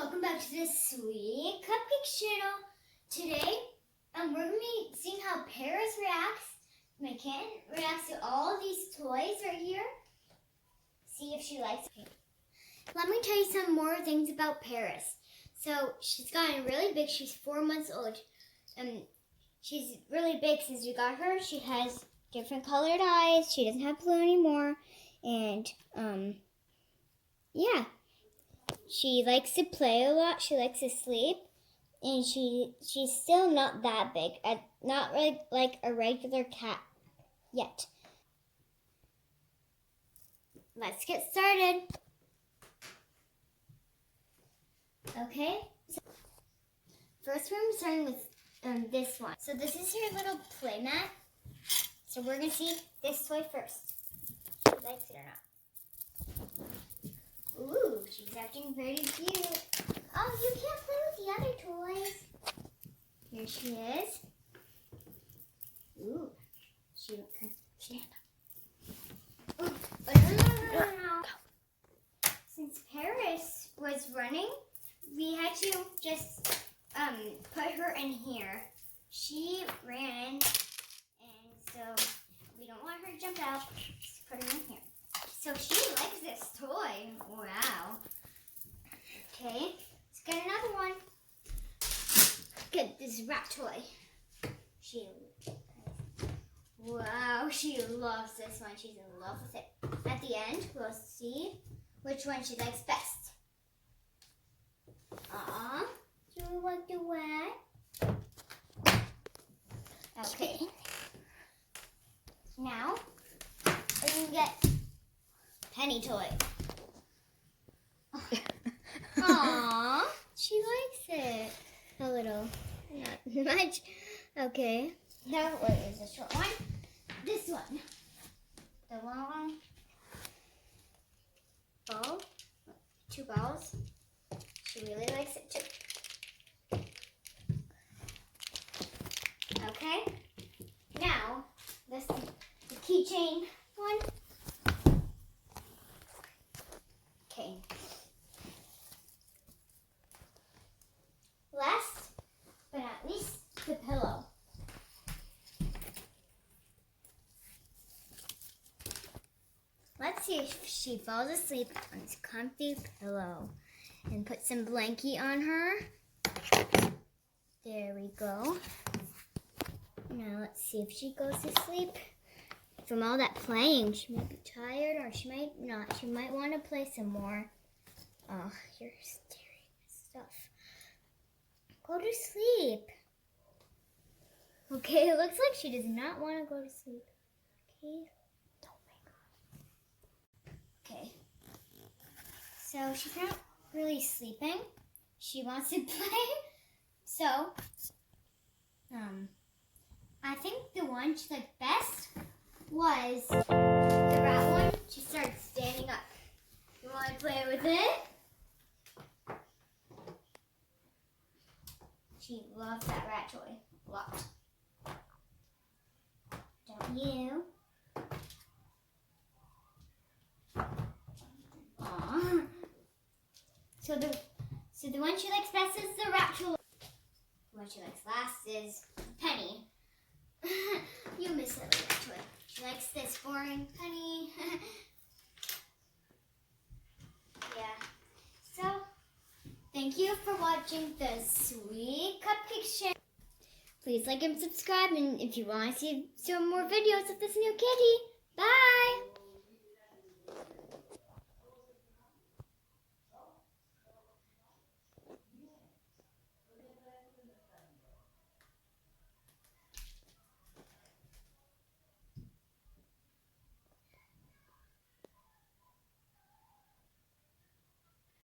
welcome back to the Sweet Cupcakes channel. Today, we're going to be seeing how Paris reacts. My kitten reacts to all these toys right here. See if she likes it. Let me tell you some more things about Paris. So, she's gotten really big. She's 4 months old. She's really big since we got her. She has different colored eyes. She doesn't have blue anymore. And, yeah. She likes to play a lot. She likes to sleep. And she's still not that big. Not like a regular cat yet. Let's get started. Okay. So first we're starting with this one. So this is her little play mat. So we're going to see this toy first. If she likes it or not. Ooh, she's acting very cute. Oh, you can't play with the other toys. Here she is. Ooh, she Ooh, no. Since Paris was running, we had to just put her in here. She ran, and so we don't want her to jump out. Just put her in here. So she likes this toy. Wow. Okay, let's get another one. Get this rat toy. Wow, she loves this one. She's in love with it. At the end, we'll see which one she likes best. Do you like the rat? Okay. Now, we can get Penny toy. Aww, she likes it. A little, not much. Okay. Now, what is the short one? This one. The long ball. 2 balls. She really likes it too. Okay. Now, the keychain one. Okay. Last but not least, the pillow. Let's see if she falls asleep on this comfy pillow. And put some blankie on her. There we go. Now let's see if she goes to sleep. From all that playing, she might be tired or she might not. She might want to play some more. Oh, you're staring at stuff. Go to sleep. Okay, it looks like she does not want to go to sleep. Okay, don't make her. Okay. So she's not really sleeping. She wants to play. So, I think the one she liked best was the rat one. She started standing up. You want to play with it? She loves that rat toy a lot. Don't you? Aww. So the one she likes best is the rat toy. The one she likes last is Penny. You miss that rat toy. She likes this boring Penny. Yeah. So, thank you for watching the Sweet Cupcakes channel. Please like and subscribe, and if you want to see some more videos of this new kitty, bye!